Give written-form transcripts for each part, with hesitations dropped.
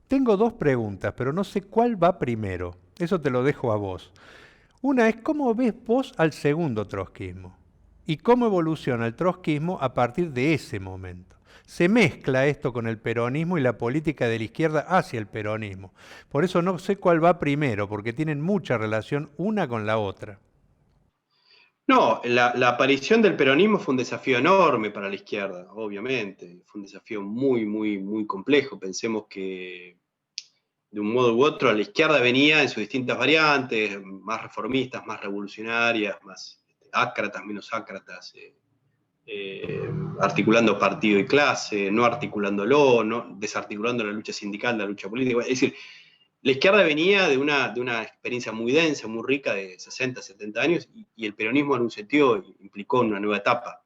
Tengo dos preguntas, pero no sé cuál va primero. Eso te lo dejo a vos. Una es cómo ves vos al segundo trotskismo y cómo evoluciona el trotskismo a partir de ese momento. Se mezcla esto con el peronismo y la política de la izquierda hacia el peronismo. Por eso no sé cuál va primero, porque tienen mucha relación una con la otra. No, la aparición del peronismo fue un desafío enorme para la izquierda, obviamente. Fue un desafío muy, muy, muy complejo. Pensemos que de un modo u otro la izquierda venía en sus distintas variantes, más reformistas, más revolucionarias, más ácratas, menos ácratas, articulando partido y clase, no articulándolo, no, desarticulando la lucha sindical, la lucha política. Es decir, la izquierda venía de una experiencia muy densa, muy rica, de 60, 70 años, y el peronismo en un sentido implicó una nueva etapa.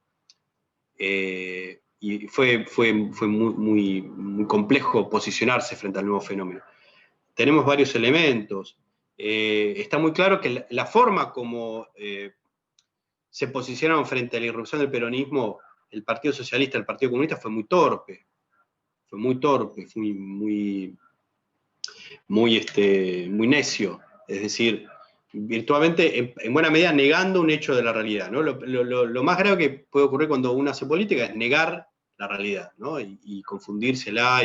Y fue muy, muy, muy complejo posicionarse frente al nuevo fenómeno. Tenemos varios elementos. Está muy claro que la forma como se posicionaron frente a la irrupción del peronismo, el Partido Socialista, el Partido Comunista, fue muy torpe. Fue muy torpe, fue muy necio. Es decir, virtualmente, en buena medida, negando un hecho de la realidad, ¿no? Lo más grave que puede ocurrir cuando uno hace política es negar la realidad, ¿no? Y confundírsela.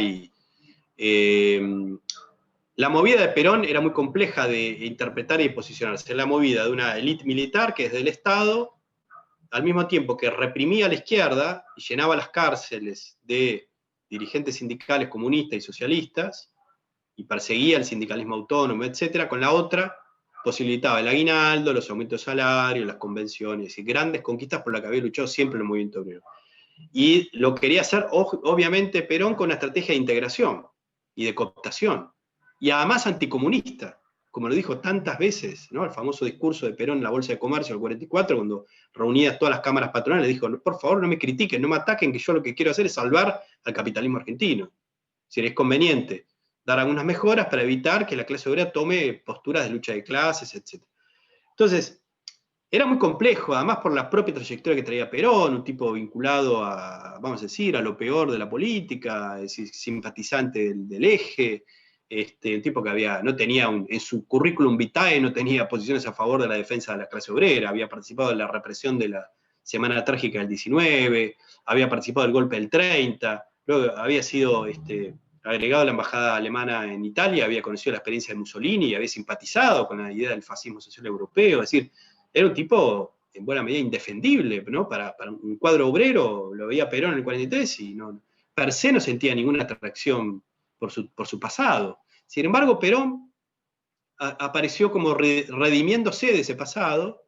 La movida de Perón era muy compleja de interpretar y posicionarse. La movida de una élite militar que es del Estado, al mismo tiempo que reprimía a la izquierda y llenaba las cárceles de dirigentes sindicales comunistas y socialistas, y perseguía el sindicalismo autónomo, etcétera, con la otra posibilitaba el aguinaldo, los aumentos de salario, las convenciones, y grandes conquistas por las que había luchado siempre el movimiento obrero. Y lo quería hacer, obviamente, Perón con una estrategia de integración y de cooptación, y además anticomunista, como lo dijo tantas veces, ¿no? El famoso discurso de Perón en la Bolsa de Comercio del 44, cuando reunía todas las cámaras patronales, dijo, por favor, no me critiquen, no me ataquen, que yo lo que quiero hacer es salvar al capitalismo argentino. Si es conveniente dar algunas mejoras para evitar que la clase obrera tome posturas de lucha de clases, etc. Entonces, era muy complejo, además por la propia trayectoria que traía Perón, un tipo vinculado a, vamos a decir, a lo peor de la política, es decir, simpatizante del eje, un tipo que no tenía en su currículum vitae, no tenía posiciones a favor de la defensa de la clase obrera, había participado en la represión de la Semana Trágica del 19, había participado del golpe del 30, luego había sido agregado a la embajada alemana en Italia, había conocido la experiencia de Mussolini y había simpatizado con la idea del fascismo social europeo, es decir, era un tipo en buena medida indefendible, ¿no? Para un cuadro obrero, lo veía Perón en el 43 y no, per se no sentía ninguna atracción por su pasado. Sin embargo, Perón apareció como redimiéndose de ese pasado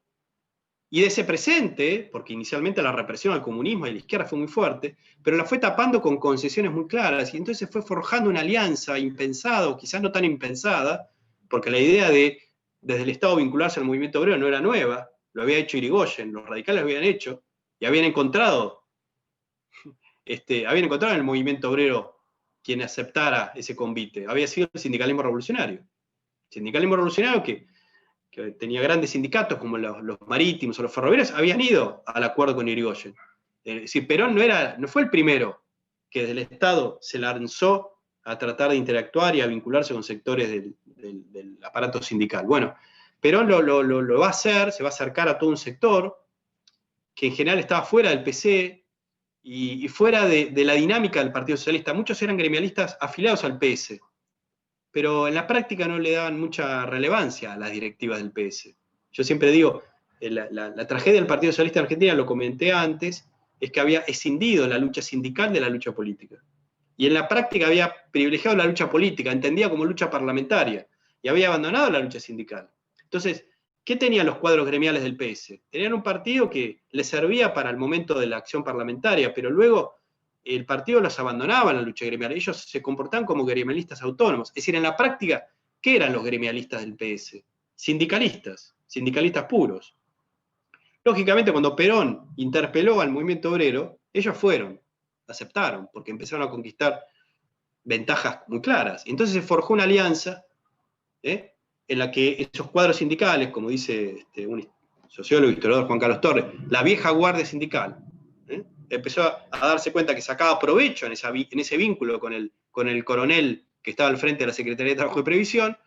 y de ese presente, porque inicialmente la represión al comunismo y a la izquierda fue muy fuerte, pero la fue tapando con concesiones muy claras, y entonces fue forjando una alianza impensada, o quizás no tan impensada, porque la idea de desde el Estado vincularse al movimiento obrero no era nueva, lo había hecho Irigoyen, los radicales lo habían hecho, y habían encontrado en el movimiento obrero quien aceptara ese convite, había sido el sindicalismo revolucionario. El sindicalismo revolucionario que tenía grandes sindicatos como los marítimos o los ferroviarios, habían ido al acuerdo con Irigoyen. Es decir, Perón no fue el primero que desde el Estado se lanzó a tratar de interactuar y a vincularse con sectores del aparato sindical. Bueno, Perón lo va a hacer, se va a acercar a todo un sector que en general estaba fuera del PC y fuera de la dinámica del Partido Socialista. Muchos eran gremialistas afiliados al PS, pero en la práctica no le daban mucha relevancia a las directivas del PS. Yo siempre digo, la tragedia del Partido Socialista de Argentina, lo comenté antes, es que había escindido la lucha sindical de la lucha política. Y en la práctica había privilegiado la lucha política, entendida como lucha parlamentaria, y había abandonado la lucha sindical. Entonces, ¿qué tenían los cuadros gremiales del PS? Tenían un partido que les servía para el momento de la acción parlamentaria, pero luego el partido los abandonaba en la lucha gremial. Ellos se comportaban como gremialistas autónomos. Es decir, en la práctica, ¿qué eran los gremialistas del PS? Sindicalistas puros. Lógicamente, cuando Perón interpeló al movimiento obrero, ellos aceptaron, porque empezaron a conquistar ventajas muy claras. Entonces se forjó una alianza en la que esos cuadros sindicales, como dice un sociólogo y historiador, Juan Carlos Torres, la vieja guardia sindical, empezó a darse cuenta que sacaba provecho en ese vínculo con el coronel que estaba al frente de la Secretaría de Trabajo y Previsión,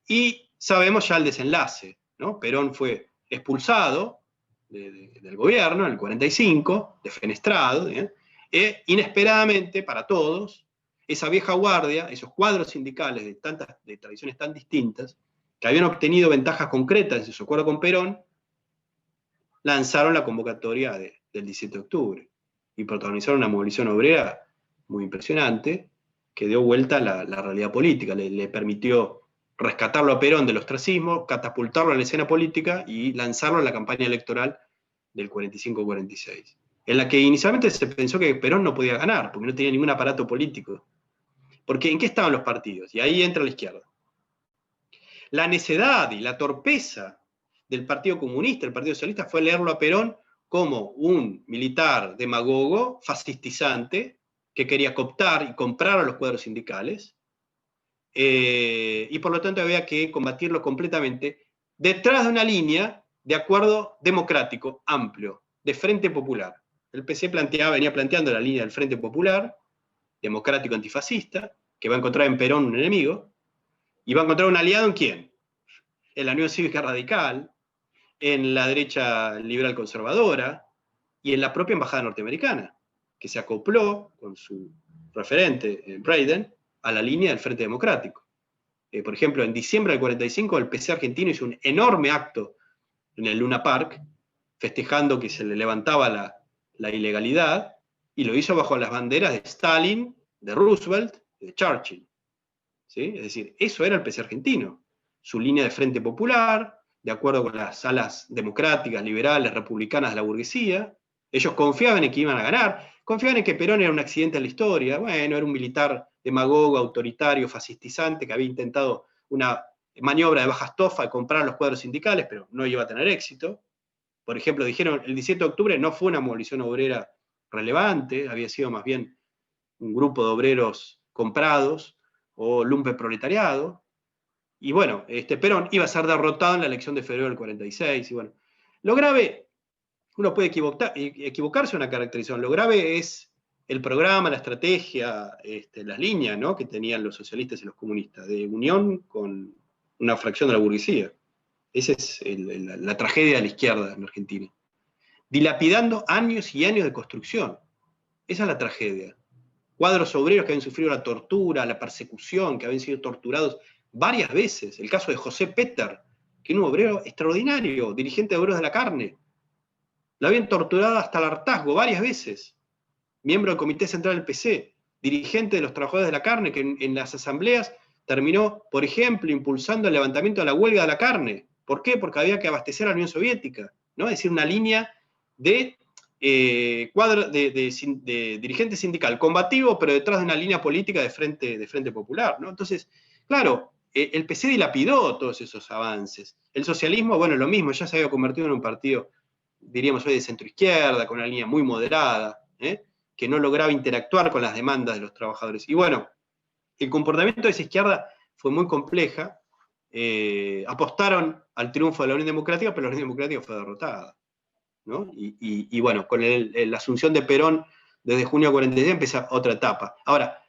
y sabemos ya el desenlace, ¿no? Perón fue expulsado del gobierno en el 45, defenestrado, inesperadamente para todos, esa vieja guardia, esos cuadros sindicales de tradiciones tan distintas, que habían obtenido ventajas concretas en su acuerdo con Perón, lanzaron la convocatoria del 17 de octubre y protagonizaron una movilización obrera muy impresionante que dio vuelta a la realidad política, le permitió rescatarlo a Perón del ostracismo, catapultarlo a la escena política y lanzarlo en la campaña electoral del 45-46, en la que inicialmente se pensó que Perón no podía ganar, porque no tenía ningún aparato político. Porque ¿en qué estaban los partidos? Y ahí entra la izquierda. La necedad y la torpeza del Partido Comunista, el Partido Socialista, fue leerlo a Perón como un militar demagogo, fascistizante, que quería cooptar y comprar a los cuadros sindicales, y por lo tanto había que combatirlo completamente detrás de una línea de acuerdo democrático, amplio, de Frente Popular. El PC venía planteando la línea del Frente Popular, democrático antifascista, que va a encontrar en Perón un enemigo, y va a encontrar un aliado en quién? En la Unión Cívica Radical, en la derecha liberal conservadora, y en la propia embajada norteamericana, que se acopló con su referente, Braden, a la línea del Frente Democrático. Por ejemplo, en diciembre del 45 el PC argentino hizo un enorme acto en el Luna Park, festejando que se le levantaba la ilegalidad, y lo hizo bajo las banderas de Stalin, de Roosevelt, de Churchill. ¿Sí? Es decir, eso era el PC argentino. Su línea de Frente Popular, de acuerdo con las alas democráticas, liberales, republicanas de la burguesía. Ellos confiaban en que iban a ganar, confiaban en que Perón era un accidente en la historia. Bueno, era un militar demagogo, autoritario, fascistizante, que había intentado una maniobra de baja estofa de comprar los cuadros sindicales, pero no iba a tener éxito. Por ejemplo, dijeron, el 17 de octubre no fue una movilización obrera relevante, había sido más bien un grupo de obreros comprados o lumpenproletariado. Y bueno, Perón iba a ser derrotado en la elección de febrero del 46. Y bueno, lo grave, uno puede equivocarse en una caracterización, lo grave es el programa, la estrategia, las líneas, ¿no?, que tenían los socialistas y los comunistas, de unión con una fracción de la burguesía. Esa es la tragedia de la izquierda en Argentina. Dilapidando años y años de construcción. Esa es la tragedia. Cuadros obreros que habían sufrido la tortura, la persecución, que habían sido torturados varias veces. El caso de José Peter, que era un obrero extraordinario, dirigente de Obreros de la Carne. Lo habían torturado hasta el hartazgo varias veces. Miembro del Comité Central del PC, dirigente de los trabajadores de la carne, que en las asambleas terminó, por ejemplo, impulsando el levantamiento de la huelga de la carne. ¿Por qué? Porque había que abastecer a la Unión Soviética, ¿no? Es decir, una línea de dirigente sindical combativo, pero detrás de una línea política de frente popular, ¿no? Entonces, claro, el PC dilapidó todos esos avances. El socialismo, bueno, lo mismo, ya se había convertido en un partido, diríamos hoy, de centroizquierda, con una línea muy moderada, que no lograba interactuar con las demandas de los trabajadores. Y bueno, el comportamiento de esa izquierda fue muy compleja. Apostaron al triunfo de la Unión Democrática, pero la Unión Democrática fue derrotada, ¿no? Y bueno, con la asunción de Perón desde junio de 46 empieza otra etapa. Ahora,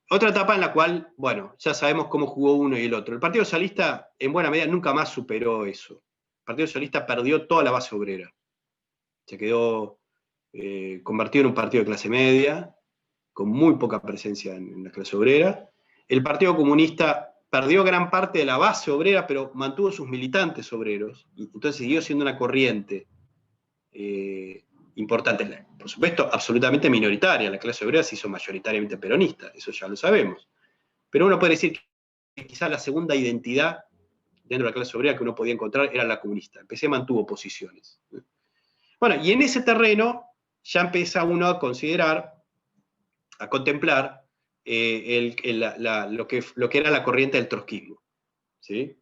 otra etapa en la cual, bueno, ya sabemos cómo jugó uno y el otro. El Partido Socialista, en buena medida, nunca más superó eso. El Partido Socialista perdió toda la base obrera. Se quedó convertido en un partido de clase media, con muy poca presencia en la clase obrera. El Partido Comunista perdió gran parte de la base obrera, pero mantuvo sus militantes obreros, y entonces siguió siendo una corriente importante. Por supuesto, absolutamente minoritaria. La clase obrera se hizo mayoritariamente peronista, eso ya lo sabemos. Pero uno puede decir que quizás la segunda identidad dentro de la clase obrera que uno podía encontrar era la comunista. El PC mantuvo posiciones. Bueno, y en ese terreno ya empieza uno a considerar, a contemplar lo que era la corriente del trotskismo, ¿sí?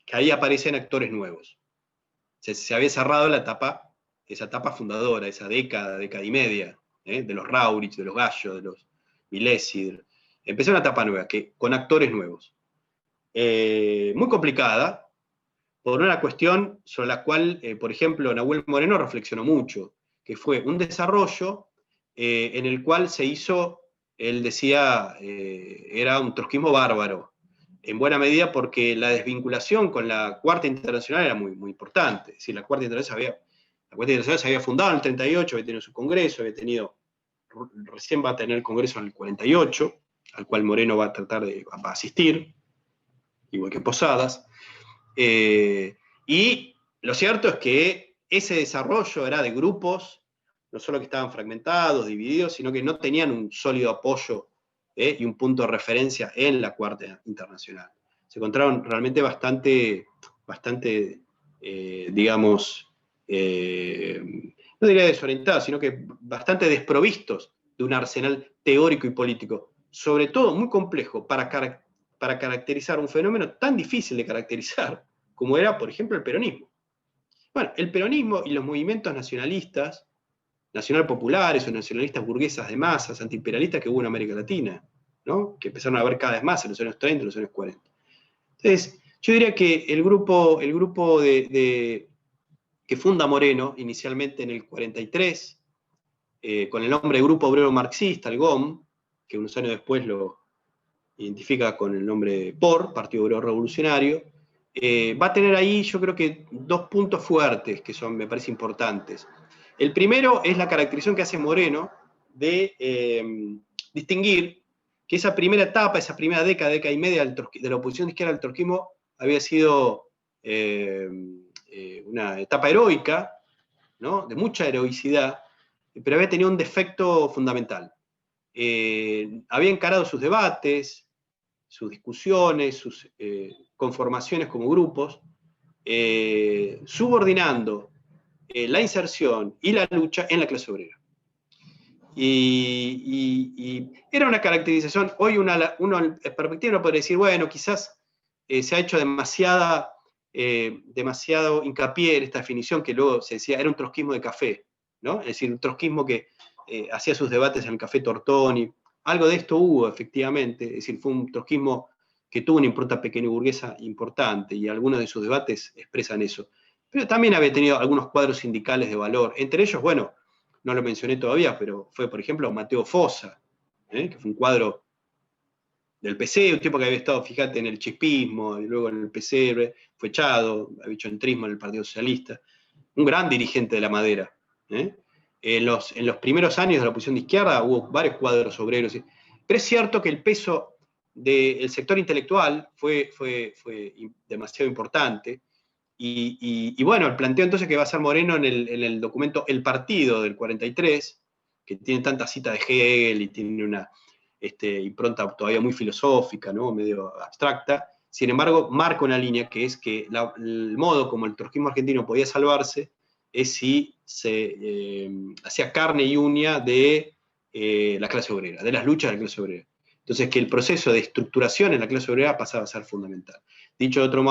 Que ahí aparecen actores nuevos. Se había cerrado esa etapa fundadora, esa década y media, de los Raurich, de los Gallo, de los Milesi. Empezó una etapa nueva, con actores nuevos. Muy complicada, por una cuestión sobre la cual, por ejemplo, Nahuel Moreno reflexionó mucho, que fue un desarrollo en el cual se hizo él decía era un trotskismo bárbaro, en buena medida porque la desvinculación con la Cuarta Internacional era muy, muy importante. Es decir, la Cuarta Internacional se había fundado en el 38, había tenido su congreso, recién va a tener el congreso en el 48, al cual Moreno va a tratar de asistir, igual que Posadas. Y lo cierto es que ese desarrollo era de grupos, no solo que estaban fragmentados, divididos, sino que no tenían un sólido apoyo y un punto de referencia en la Cuarta Internacional. Se encontraron realmente bastante digamos, no diría desorientados, sino que bastante desprovistos de un arsenal teórico y político, sobre todo muy complejo para caracterizar un fenómeno tan difícil de caracterizar como era, por ejemplo, el peronismo. Bueno, el peronismo y los movimientos nacionalistas, nacional populares o nacionalistas burguesas de masas, antiimperialistas que hubo en América Latina, ¿no? Que empezaron a haber cada vez más en los años 30, en los años 40. Entonces, yo diría que el grupo que funda Moreno, inicialmente en el 43, con el nombre de Grupo Obrero Marxista, el GOM, que unos años después lo identifica con el nombre de POR, Partido Obrero Revolucionario, va a tener ahí, yo creo que, dos puntos fuertes que son, me parece, importantes. El primero es la caracterización que hace Moreno de distinguir que esa primera etapa, esa primera década y media de la oposición de izquierda al trotskismo había sido una etapa heroica, ¿no? De mucha heroicidad, pero había tenido un defecto fundamental. Había encarado sus debates, sus discusiones, sus conformaciones como grupos, subordinando la inserción y la lucha en la clase obrera. Y era una caracterización, hoy uno en perspectiva no podría decir, bueno, quizás se ha hecho demasiado hincapié en esta definición que luego se decía, era un trotskismo de café, ¿no? Es decir, un trotskismo que hacía sus debates en el Café Tortoni. Algo de esto hubo, efectivamente, es decir, fue un trotskismo que tuvo una impronta pequeño burguesa importante y algunos de sus debates expresan eso. Pero también había tenido algunos cuadros sindicales de valor, entre ellos, bueno, no lo mencioné todavía, pero fue, por ejemplo, Mateo Fossa, que fue un cuadro del PC, un tipo que había estado, fíjate, en el chispismo, y luego en el PC, fue echado, había hecho entrismo en el Partido Socialista, un gran dirigente de la madera. En los primeros años de la oposición de izquierda hubo varios cuadros obreros, pero es cierto que el peso del sector intelectual fue demasiado importante, y bueno, el planteo entonces que va a ser Moreno en el documento El Partido del 43, que tiene tantas citas de Hegel y tiene una impronta todavía muy filosófica, ¿no? Medio abstracta, sin embargo, marca una línea que es que el modo como el trotskismo argentino podía salvarse es si se hacía carne y uña de la clase obrera, de las luchas de la clase obrera. Entonces, que el proceso de estructuración en la clase obrera pasaba a ser fundamental. Dicho de otro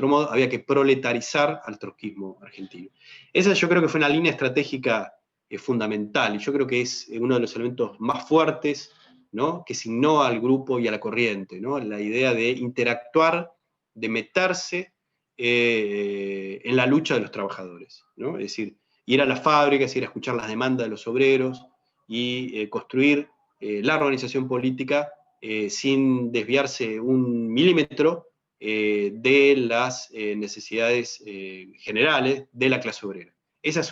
modo, había que proletarizar al trotskismo argentino. Esa yo creo que fue una línea estratégica fundamental, y yo creo que es uno de los elementos más fuertes, ¿no? Que signó al grupo y a la corriente, ¿no? La idea de interactuar, de meterse en la lucha de los trabajadores, ¿no? Es decir, ir a las fábricas, ir a escuchar las demandas de los obreros y construir la organización política sin desviarse un milímetro de las necesidades generales de la clase obrera. Esa es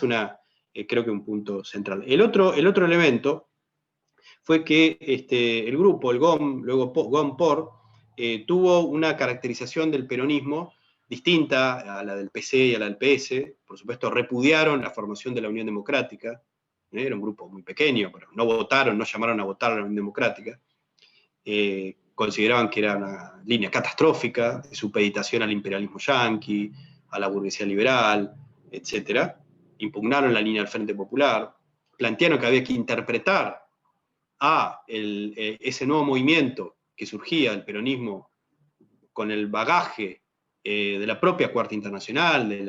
creo que un punto central. El otro elemento fue que el grupo, el GOM, luego GOM-POR, tuvo una caracterización del peronismo distinta a la del PC y a la del PS. Por supuesto, repudiaron la formación de la Unión Democrática. Era un grupo muy pequeño, pero no llamaron a votar a la Unión Democrática. Consideraban que era una línea catastrófica de supeditación al imperialismo yanqui, a la burguesía liberal, etc. Impugnaron la línea del Frente Popular, plantearon que había que interpretar a ese nuevo movimiento que surgía, el peronismo, con el bagaje de la propia Cuarta Internacional, de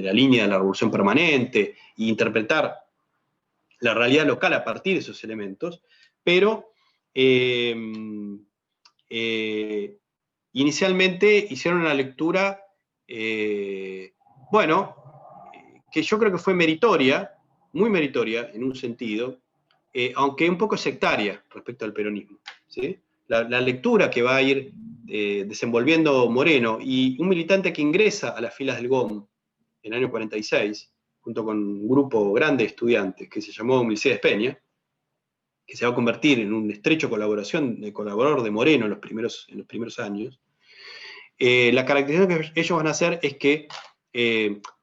la línea de la Revolución Permanente, e interpretar la realidad local a partir de esos elementos, pero inicialmente hicieron una lectura, bueno, que yo creo que fue meritoria, muy meritoria en un sentido, aunque un poco sectaria respecto al peronismo, ¿sí? La lectura que va a ir desenvolviendo Moreno, y un militante que ingresa a las filas del GOM en el año 46, junto con un grupo grande de estudiantes, que se llamó Milicedes Peña, que se va a convertir en un estrecho colaborador de Moreno en los primeros años. La caracterización que ellos van a hacer es que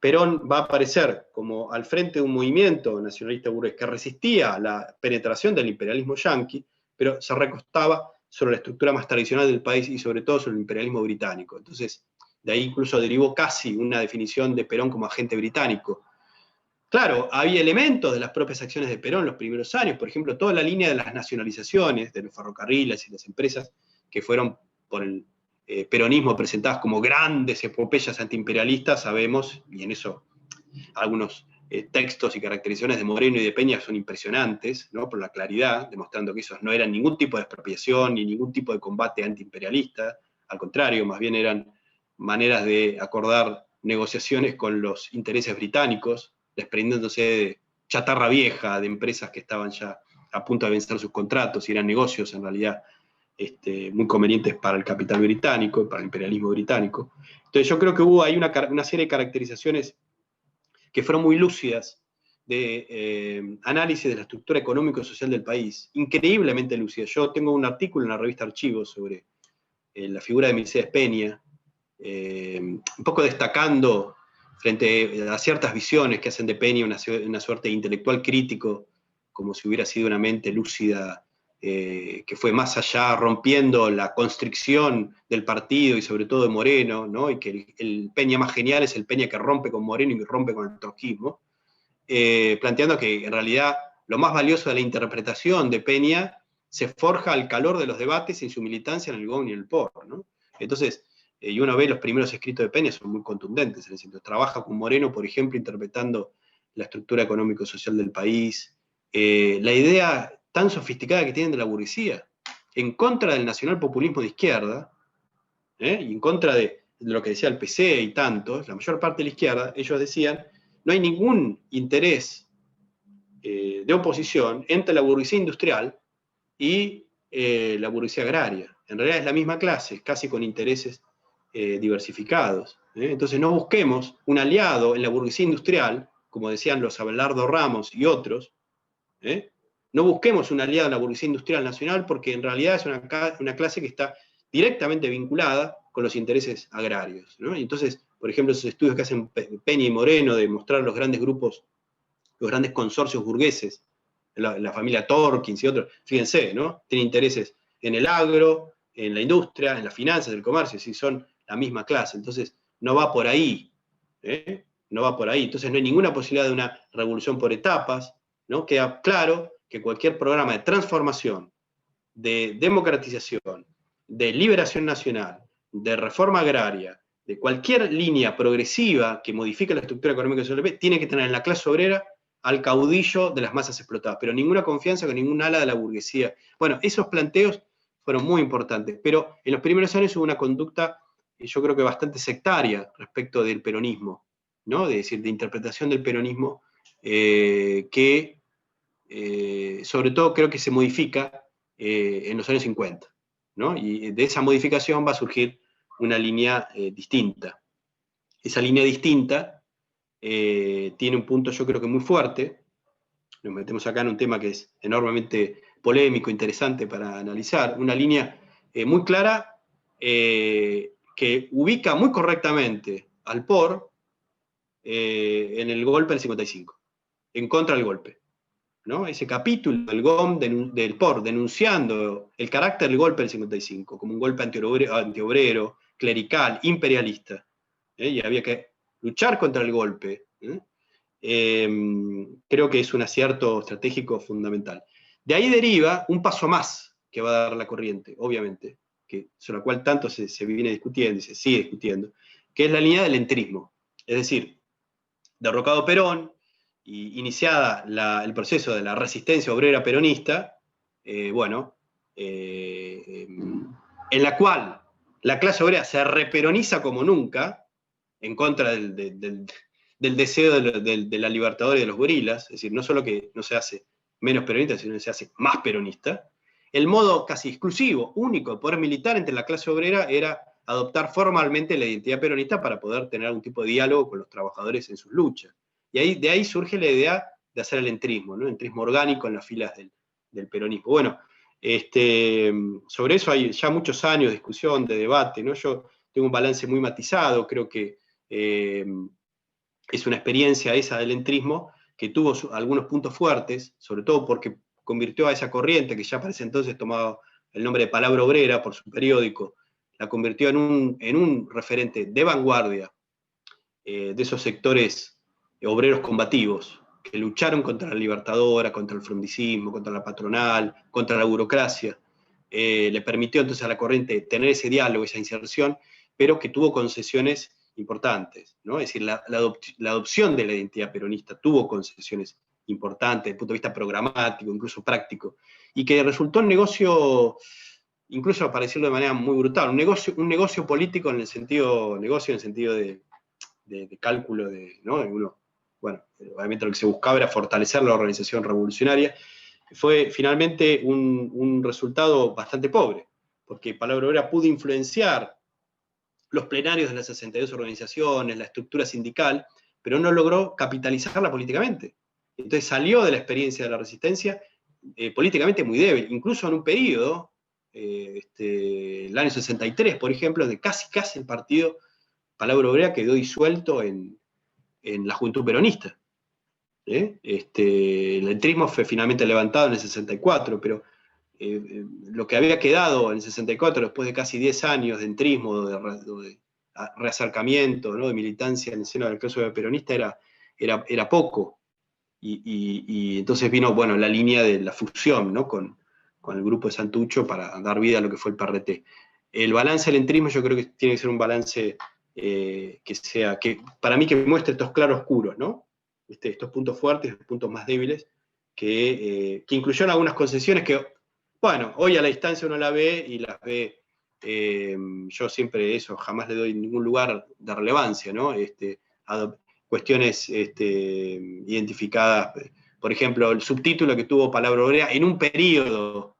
Perón va a aparecer como al frente de un movimiento nacionalista burgués que resistía la penetración del imperialismo yanqui, pero se recostaba sobre la estructura más tradicional del país y sobre todo sobre el imperialismo británico. Entonces, de ahí incluso derivó casi una definición de Perón como agente británico. Claro, había elementos de las propias acciones de Perón en los primeros años, por ejemplo, toda la línea de las nacionalizaciones de los ferrocarriles y las empresas que fueron por el peronismo presentadas como grandes epopeyas antiimperialistas, sabemos, y en eso algunos textos y caracterizaciones de Moreno y de Peña son impresionantes, ¿no? Por la claridad, demostrando que esos no eran ningún tipo de expropiación ni ningún tipo de combate antiimperialista, al contrario, más bien eran maneras de acordar negociaciones con los intereses británicos, desprendiéndose de chatarra vieja, de empresas que estaban ya a punto de vencer sus contratos, y eran negocios en realidad muy convenientes para el capital británico, para el imperialismo británico. Entonces yo creo que hubo ahí una serie de caracterizaciones que fueron muy lúcidas de análisis de la estructura económico-social del país, increíblemente lúcidas. Yo tengo un artículo en la revista Archivos sobre la figura de Milicedes Peña, un poco destacando frente a ciertas visiones que hacen de Peña una suerte de intelectual crítico, como si hubiera sido una mente lúcida, que fue más allá, rompiendo la constricción del partido y sobre todo de Moreno, ¿no? Y que el Peña más genial es el Peña que rompe con Moreno y que rompe con el trotskismo, planteando que en realidad lo más valioso de la interpretación de Peña se forja al calor de los debates y en su militancia en el GOM y en el POR, ¿no? Entonces, y uno ve los primeros escritos de Peña, son muy contundentes en ese sentido. Trabaja con Moreno, por ejemplo, interpretando la estructura económico-social del país, la idea tan sofisticada que tienen de la burguesía, en contra del nacionalpopulismo de izquierda, y en contra de lo que decía el PC y tantos, la mayor parte de la izquierda, ellos decían, no hay ningún interés de oposición entre la burguesía industrial y la burguesía agraria. En realidad es la misma clase, casi con intereses diversificados. Entonces no busquemos un aliado en la burguesía industrial, como decían los Abelardo Ramos y otros, no busquemos un aliado en la burguesía industrial nacional, porque en realidad es una clase que está directamente vinculada con los intereses agrarios, ¿no? Y entonces, por ejemplo, esos estudios que hacen Peña y Moreno de mostrar los grandes grupos, los grandes consorcios burgueses, la familia Torkins y otros, fíjense, ¿no? Tienen intereses en el agro, en la industria, en las finanzas, en el comercio, si son la misma clase. Entonces, no va por ahí, no va por ahí. Entonces, no hay ninguna posibilidad de una revolución por etapas, ¿no? Queda claro que cualquier programa de transformación, de democratización, de liberación nacional, de reforma agraria, de cualquier línea progresiva que modifique la estructura económica del país, tiene que tener en la clase obrera al caudillo de las masas explotadas, pero ninguna confianza con ningún ala de la burguesía. Bueno, esos planteos fueron muy importantes, pero en los primeros años hubo una conducta, yo creo que bastante sectaria respecto del peronismo, ¿no? Es decir, de interpretación del peronismo, que sobre todo creo que se modifica en los años 50, ¿no? Y de esa modificación va a surgir una línea distinta. Esa línea distinta tiene un punto yo creo que muy fuerte. Nos metemos acá en un tema que es enormemente polémico, interesante para analizar. Una línea muy clara que ubica muy correctamente al POR en el golpe del 55, en contra del golpe, ¿no? Ese capítulo del GOM, del POR, denunciando el carácter del golpe del 55 como un golpe antiobrero, clerical, imperialista, y había que luchar contra el golpe. Creo que es un acierto estratégico fundamental. De ahí deriva un paso más que va a dar la corriente, obviamente, sobre la cual tanto se viene discutiendo y se sigue discutiendo, que es la línea del entrismo. Es decir, derrocado Perón, y iniciada el proceso de la resistencia obrera peronista, en la cual la clase obrera se reperoniza como nunca, en contra del deseo de la Libertadora y de los gorilas, es decir, no solo que no se hace menos peronista, sino que se hace más peronista. El modo casi exclusivo, único de poder militar entre la clase obrera era adoptar formalmente la identidad peronista para poder tener algún tipo de diálogo con los trabajadores en sus luchas. Y de ahí surge la idea de hacer el entrismo, ¿no? El entrismo orgánico en las filas del peronismo. Bueno, sobre eso hay ya muchos años de discusión, de debate, ¿no? Yo tengo un balance muy matizado, creo que es una experiencia esa del entrismo que tuvo algunos puntos fuertes, sobre todo porque convirtió a esa corriente, que ya para ese entonces tomaba el nombre de Palabra Obrera por su periódico, la convirtió en un referente de vanguardia de esos sectores obreros combativos, que lucharon contra la Libertadora, contra el frondicismo, contra la patronal, contra la burocracia. Le permitió entonces a la corriente tener ese diálogo, esa inserción, pero que tuvo concesiones importantes, ¿no? Es decir, la adopción de la identidad peronista tuvo concesiones importantes desde el punto de vista programático, incluso práctico, y que resultó un negocio, incluso para decirlo de manera muy brutal, un negocio político en el sentido de cálculo, ¿no? Uno, bueno, obviamente lo que se buscaba era fortalecer la organización revolucionaria. Fue finalmente un resultado bastante pobre, porque Palabra Obrera pudo influenciar los plenarios de las 62 organizaciones, la estructura sindical, pero no logró capitalizarla políticamente. Entonces salió de la experiencia de la resistencia políticamente muy débil, incluso en un periodo, el año 63, por ejemplo, de casi el partido Palabra Obrera quedó disuelto en la Juventud Peronista. El entrismo fue finalmente levantado en el 64, pero lo que había quedado en el 64, después de casi 10 años de entrismo, de reacercamiento, ¿no? De militancia en el seno del clase peronista, era poco. Y entonces vino, bueno, la línea de la fusión, ¿no? con el grupo de Santucho para dar vida a lo que fue el PRT. El balance del entrismo yo creo que tiene que ser un balance que para mí que muestre estos claroscuros, ¿no? Estos puntos fuertes, estos puntos más débiles, que incluyeron algunas concesiones que, bueno, hoy a la distancia uno la ve y las ve, yo siempre eso, jamás le doy ningún lugar de relevancia, ¿no? Cuestiones identificadas, por ejemplo, el subtítulo que tuvo Palabra Obrera en un periodo,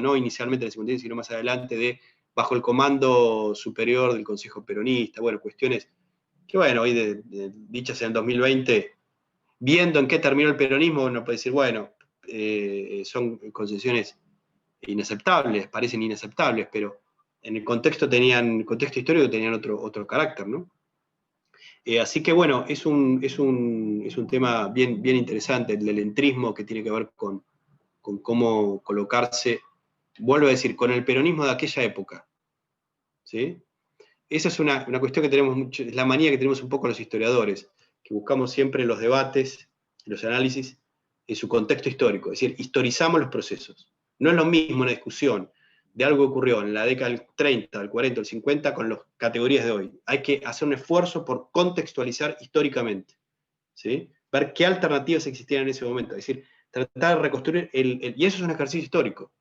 no inicialmente en el 51, sino más adelante, de bajo el comando superior del Consejo Peronista, bueno, cuestiones que, bueno, hoy dichas en el 2020, viendo en qué terminó el peronismo, uno puede decir, bueno, son concesiones inaceptables, parecen inaceptables, pero en el contexto histórico tenían otro carácter, ¿no? Así que bueno, es un tema bien interesante, el del entrismo, que tiene que ver con cómo colocarse, vuelvo a decir, con el peronismo de aquella época, ¿sí? Esa es una cuestión que tenemos mucho, es la manía que tenemos un poco los historiadores, que buscamos siempre los debates, los análisis, en su contexto histórico, es decir, historizamos los procesos. No es lo mismo una discusión de algo que ocurrió en la década del 30, del 40, del 50, con las categorías de hoy. Hay que hacer un esfuerzo por contextualizar históricamente, ¿sí? Ver qué alternativas existían en ese momento, es decir, tratar de reconstruir, y eso es un ejercicio histórico,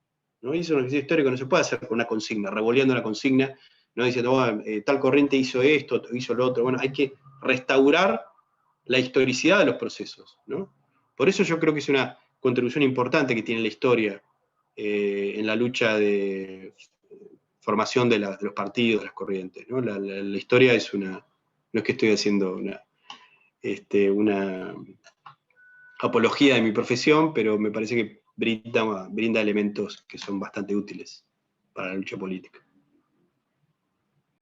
¿no? Y eso es un ejercicio histórico, no se puede hacer con una consigna, revoleando una consigna, no diciendo, oh, tal corriente hizo esto, hizo lo otro. Bueno, hay que restaurar la historicidad de los procesos, ¿no? Por eso yo creo que es una contribución importante que tiene la historia en la lucha de formación de los partidos, de las corrientes, ¿no? La historia es no es que estoy haciendo una apología de mi profesión, pero me parece que brinda elementos que son bastante útiles para la lucha política.